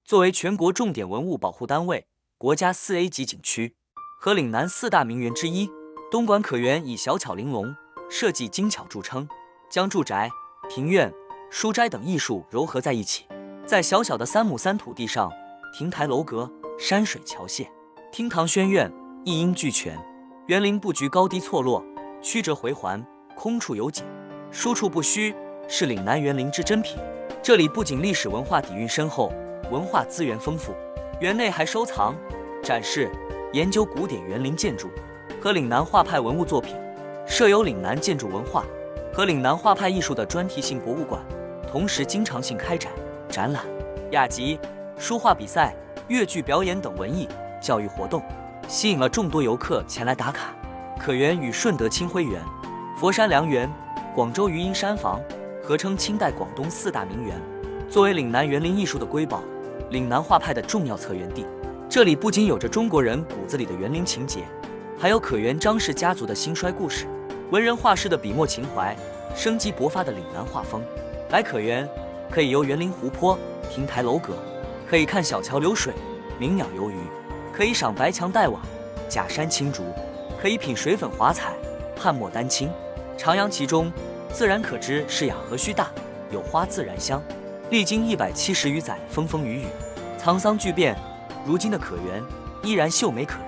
作为全国重点文物保护单位、国家4A 级景区和岭南4大名园之一，东莞可园以小巧玲珑、设计精巧著称，将住宅、庭院、书斋等艺术糅合在一起。在小小的3亩3土地上，亭台楼阁、山水桥榭、厅堂轩院一应俱全。园林布局高低错落，曲折回环，空处有景，殊处不虚，是岭南园林之珍品。这里不仅历史文化底蕴深厚，文化资源丰富，园内还收藏、展示、研究古典园林建筑和岭南画派文物作品，设有岭南建筑文化和岭南画派艺术的专题性博物馆，同时经常性开展展览、雅集、书画比赛、越剧表演等文艺教育活动，吸引了众多游客前来打卡。可园与顺德清晖园、佛山良园、广州余荫山房合称清代广东4大名园，作为岭南园林艺术的瑰宝，岭南画派的重要策源地。这里不仅有着中国人骨子里的园林情结，还有可园张氏家族的兴衰故事，文人画师的笔墨情怀，生机勃发的岭南画风。来可园可以游园林湖泊、亭台楼阁，可以看小桥流水、鸣鸟游鱼，可以赏白墙黛瓦、假山青竹，可以品水粉华彩、汉墨丹青。徜徉其中，自然可知是雅和虚大，有花自然香。历经170余载风风雨雨，沧桑巨变，如今的可园依然秀美可人。